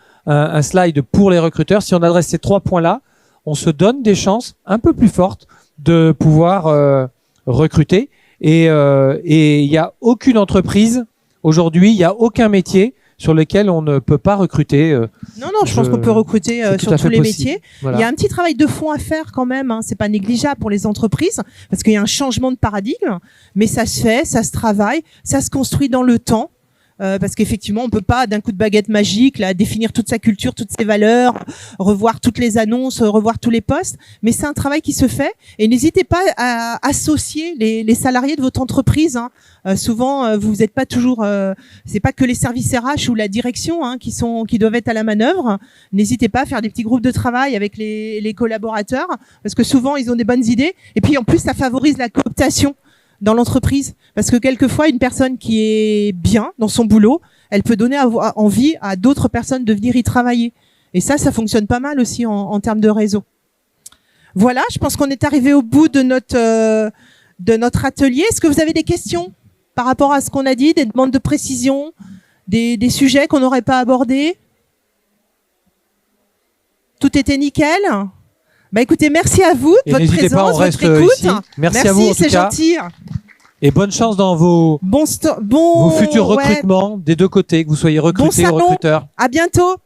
slide pour les recruteurs, si on adresse ces 3 points-là, on se donne des chances un peu plus fortes de pouvoir recruter. Et il n'y a aucune entreprise aujourd'hui, il n'y a aucun métier sur lequel on ne peut pas recruter. Non, je pense qu'on peut recruter sur tous les métiers. Voilà. Il y a un petit travail de fond à faire quand même. C'est pas négligeable pour les entreprises parce qu'il y a un changement de paradigme, mais ça se fait, ça se travaille, ça se construit dans le temps. parce qu'effectivement, on peut pas d'un coup de baguette magique là définir toute sa culture, toutes ses valeurs, revoir toutes les annonces, revoir tous les postes. Mais c'est un travail qui se fait. Et n'hésitez pas à associer les salariés de votre entreprise. Hein. Souvent, vous n'êtes pas toujours. C'est pas que les services RH ou la direction hein, qui doivent être à la manœuvre. N'hésitez pas à faire des petits groupes de travail avec les collaborateurs, parce que souvent ils ont des bonnes idées. Et puis en plus, ça favorise la cooptation dans l'entreprise, parce que quelquefois une personne qui est bien dans son boulot, elle peut donner envie à d'autres personnes de venir y travailler. Et ça fonctionne pas mal aussi en termes de réseau. Voilà, je pense qu'on est arrivé au bout de notre atelier. Est-ce que vous avez des questions par rapport à ce qu'on a dit, des demandes de précision, des sujets qu'on n'aurait pas abordés? Tout était nickel? Bah écoutez, merci à vous de votre présence, votre écoute. Ici. Merci à vous en tout c'est cas. Gentil. Et bonne chance dans vos futurs recrutements des deux côtés, que vous soyez recrutés ou recruteurs. À bientôt.